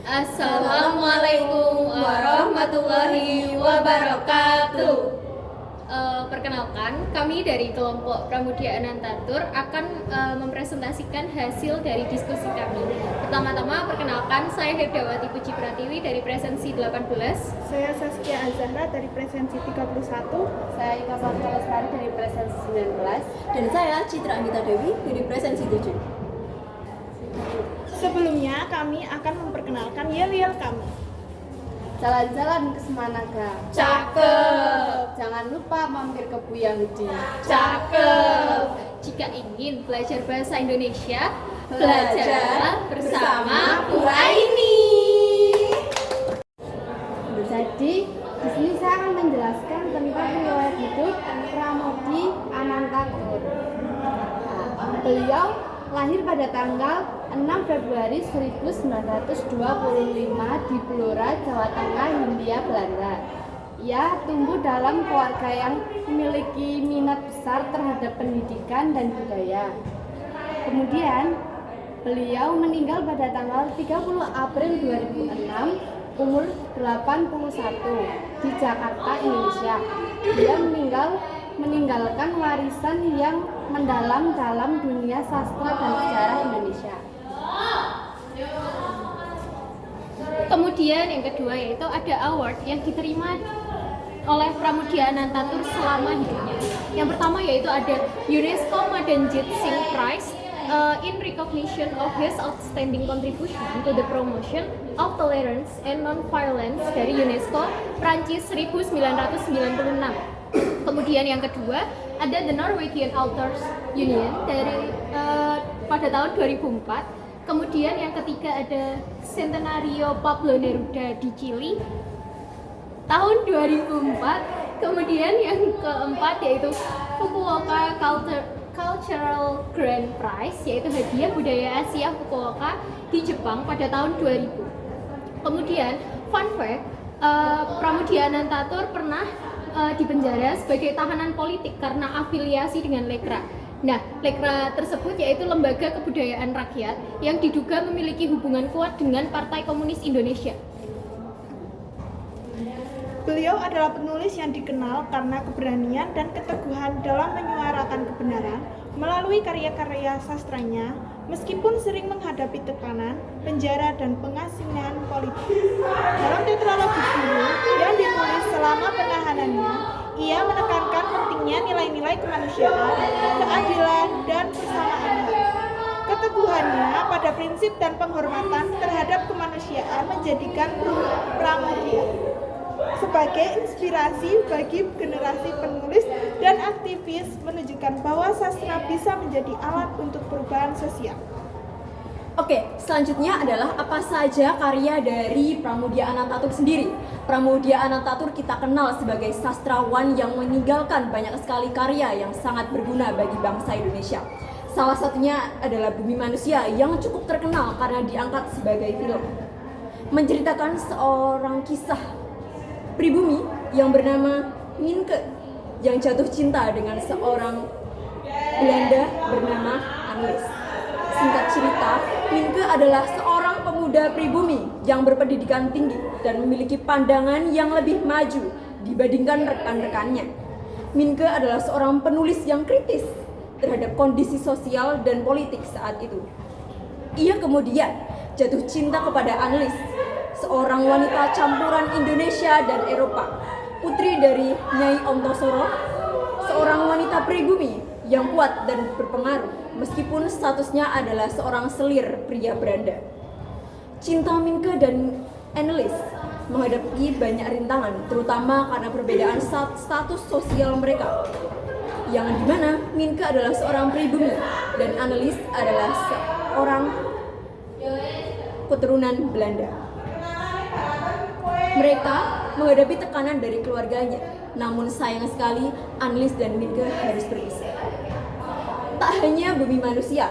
Assalamualaikum warahmatullahi wabarakatuh. Perkenalkan, kami dari kelompok Pramudia Anantatur akan mempresentasikan hasil dari diskusi kami. Pertama-tama, perkenalkan, saya Herdawati Puji Pratiwi dari Presensi 18. Saya Saskia Azahra dari Presensi 31. Saya Ika Safira Lestari dari Presensi 19. Dan saya Citra Anita Dewi dari Presensi 7. Sebelumnya kami akan memperkenalkan yel-yel kami. Jalan-jalan ke Semanaga. Cakep. Jangan lupa mampir ke Buyahudi. Cakep. Jika ingin belajar bahasa Indonesia, belajar bersama Bu Aini. Jadi, di sini saya akan menjelaskan tentang riwayat hidup Pramudia Anantatur. Beliau lahir pada tanggal 6 Februari 1925 di Blora, Jawa Tengah, Hindia Belanda. Ia tumbuh dalam keluarga yang memiliki minat besar terhadap pendidikan dan budaya. Kemudian, beliau meninggal pada tanggal 30 April 2006, umur 81, di Jakarta, Indonesia. Dia meninggalkan warisan yang mendalam dalam dunia sastra dan sejarah Indonesia. Kemudian yang kedua yaitu ada award yang diterima oleh Pramudia Anantatur selama hidupnya. Yang pertama yaitu ada UNESCO Madanjit Singh Prize in recognition of his outstanding contribution to the promotion of tolerance and non-violence dari UNESCO Prancis 1996. Kemudian yang kedua ada the Norwegian Authors Union dari pada tahun 2004. Kemudian yang ketiga ada Centenario Pablo Neruda di Chili tahun 2004. Kemudian yang keempat yaitu Fukuoka Cultural Grand Prize, yaitu hadiah budaya Asia Fukuoka di Jepang pada tahun 2000. Kemudian fun fact, Pramudia Anantatur pernah dipenjara sebagai tahanan politik karena afiliasi dengan Lekra. Nah, Lekra tersebut yaitu lembaga kebudayaan rakyat yang diduga memiliki hubungan kuat dengan Partai Komunis Indonesia. Beliau adalah penulis yang dikenal karena keberanian dan keteguhan dalam menyuarakan kebenaran melalui karya-karya sastranya, meskipun sering menghadapi tekanan, penjara, dan pengasingan politik. Dalam tetralogi Guru yang ditulis selama penahanannya, ia menekankan pentingnya nilai-nilai kemanusiaan, keadilan, dan persamaan hak. Keteguhannya pada prinsip dan penghormatan terhadap kemanusiaan menjadikan Pramudia sebagai inspirasi bagi generasi penulis dan aktivis, menunjukkan bahwa sastra bisa menjadi alat untuk perubahan sosial. Oke, selanjutnya adalah apa saja karya dari Pramudia Anantatur sendiri. Pramudia Anantatur kita kenal sebagai sastrawan yang meninggalkan banyak sekali karya yang sangat berguna bagi bangsa Indonesia. Salah satunya adalah Bumi Manusia yang cukup terkenal karena diangkat sebagai film. Menceritakan seorang kisah pribumi yang bernama Minke yang jatuh cinta dengan seorang Belanda bernama Annelies. Singkat cerita, Minke adalah seorang pemuda pribumi yang berpendidikan tinggi dan memiliki pandangan yang lebih maju dibandingkan rekan-rekannya. Minke adalah seorang penulis yang kritis terhadap kondisi sosial dan politik saat itu. Ia kemudian jatuh cinta kepada Annelies, seorang wanita campuran Indonesia dan Eropa, putri dari Nyai Ontosoro, seorang wanita pribumi yang kuat dan berpengaruh, meskipun statusnya adalah seorang selir pria Belanda. Cinta Minke dan Annelies menghadapi banyak rintangan, terutama karena perbedaan status sosial mereka, yang dimana Minke adalah seorang pribumi dan Annelies adalah seorang keturunan Belanda. Mereka menghadapi tekanan dari keluarganya, namun sayang sekali Annelies dan Minke harus berpisah. Tak hanya Bumi Manusia,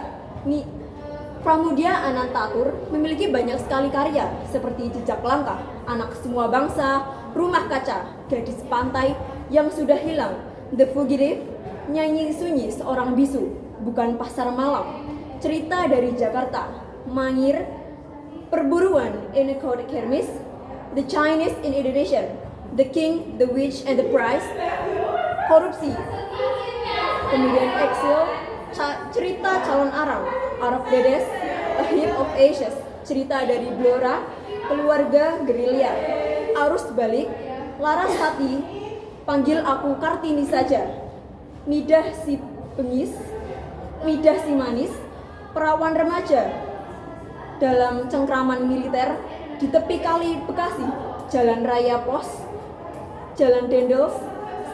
Pramudia Anantatur memiliki banyak sekali karya seperti Jejak Langkah, Anak Semua Bangsa, Rumah Kaca, Gadis Pantai yang Sudah Hilang, The Fugitive, Nyanyi Sunyi Seorang Bisu, Bukan Pasar Malam, Cerita dari Jakarta, Mangir, perburuan in a Codex Hermes, the Chinese in Indonesia, the king, the witch, and the prize, korupsi, kemudian exil, cerita calon Arab, Arab Dedes, a heap of ashes, cerita dari Blora, keluarga gerilya, arus balik, Larasati, panggil aku Kartini saja, Midah si bengis, Midah si manis, perawan remaja, dalam cengkraman militer, di tepi kali Bekasi, jalan raya pos, jalan Dendels,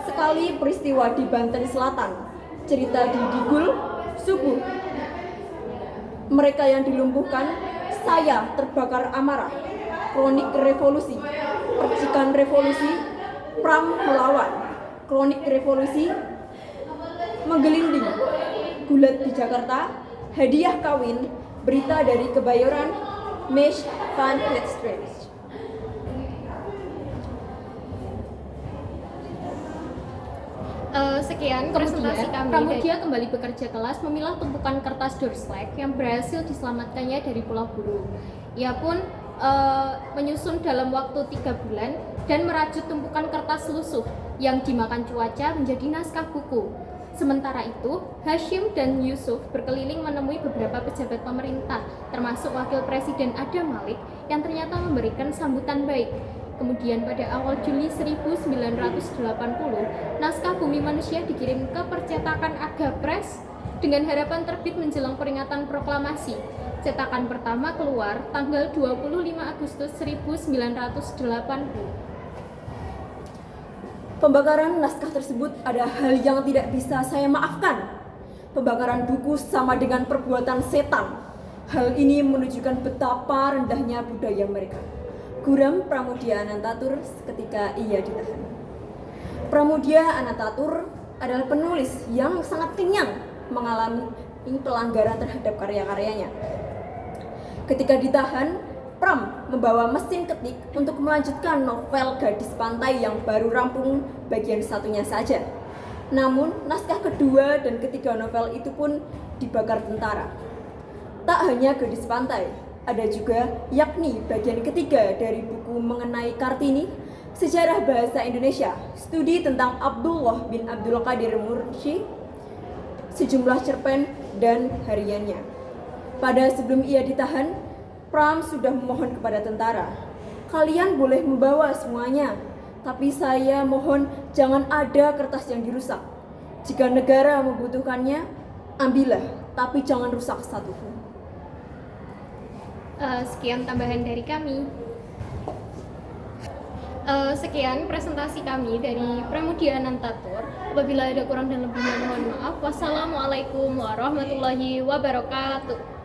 sekali peristiwa di Banten Selatan, cerita di Digul, subuh, mereka yang dilumpuhkan, saya terbakar amarah, kronik revolusi, percikan revolusi, Pram melawan, kronik revolusi, menggelinding, gulat di Jakarta, hadiah kawin, berita dari Kebayoran, Mesh Van Hedstrecht. Sekian presentasi kami. Pramudia kembali bekerja kelas memilah tumpukan kertas Doorslack yang berhasil diselamatkannya dari Pulau Buru. Ia pun menyusun dalam waktu 3 bulan dan merajut tumpukan kertas lusuh yang dimakan cuaca menjadi naskah buku. Sementara itu, Hashim dan Yusuf berkeliling menemui beberapa pejabat pemerintah, termasuk Wakil Presiden Adam Malik yang ternyata memberikan sambutan baik. Kemudian pada awal Juli 1980, naskah Bumi Manusia dikirim ke percetakan Aga Press dengan harapan terbit menjelang peringatan proklamasi. Cetakan pertama keluar tanggal 25 Agustus 1980. Pembakaran naskah tersebut ada hal yang tidak bisa saya maafkan. Pembakaran buku sama dengan perbuatan setan. Hal ini menunjukkan betapa rendahnya budaya mereka. Guram Pramudia Anantatur ketika ia ditahan. Pramudia Anantatur adalah penulis yang sangat kenyang mengalami pelanggaran terhadap karya-karyanya. Ketika ditahan, Pram membawa mesin ketik untuk melanjutkan novel Gadis Pantai yang baru rampung bagian satunya saja. Namun, naskah kedua dan ketiga novel itu pun dibakar tentara. Tak hanya Gadis Pantai, ada juga yakni bagian ketiga dari buku mengenai Kartini, Sejarah Bahasa Indonesia, studi tentang Abdullah bin Abdul Qadir Mursi, sejumlah cerpen dan hariannya. Pada sebelum ia ditahan, Pram sudah memohon kepada tentara, kalian boleh membawa semuanya, tapi saya mohon jangan ada kertas yang dirusak. Jika negara membutuhkannya, ambillah, tapi jangan rusak satupun. Sekian tambahan dari kami. Sekian presentasi kami dari Pramudia Anantatur. Apabila ada kurang dan lebihnya mohon maaf. Wassalamualaikum warahmatullahi wabarakatuh.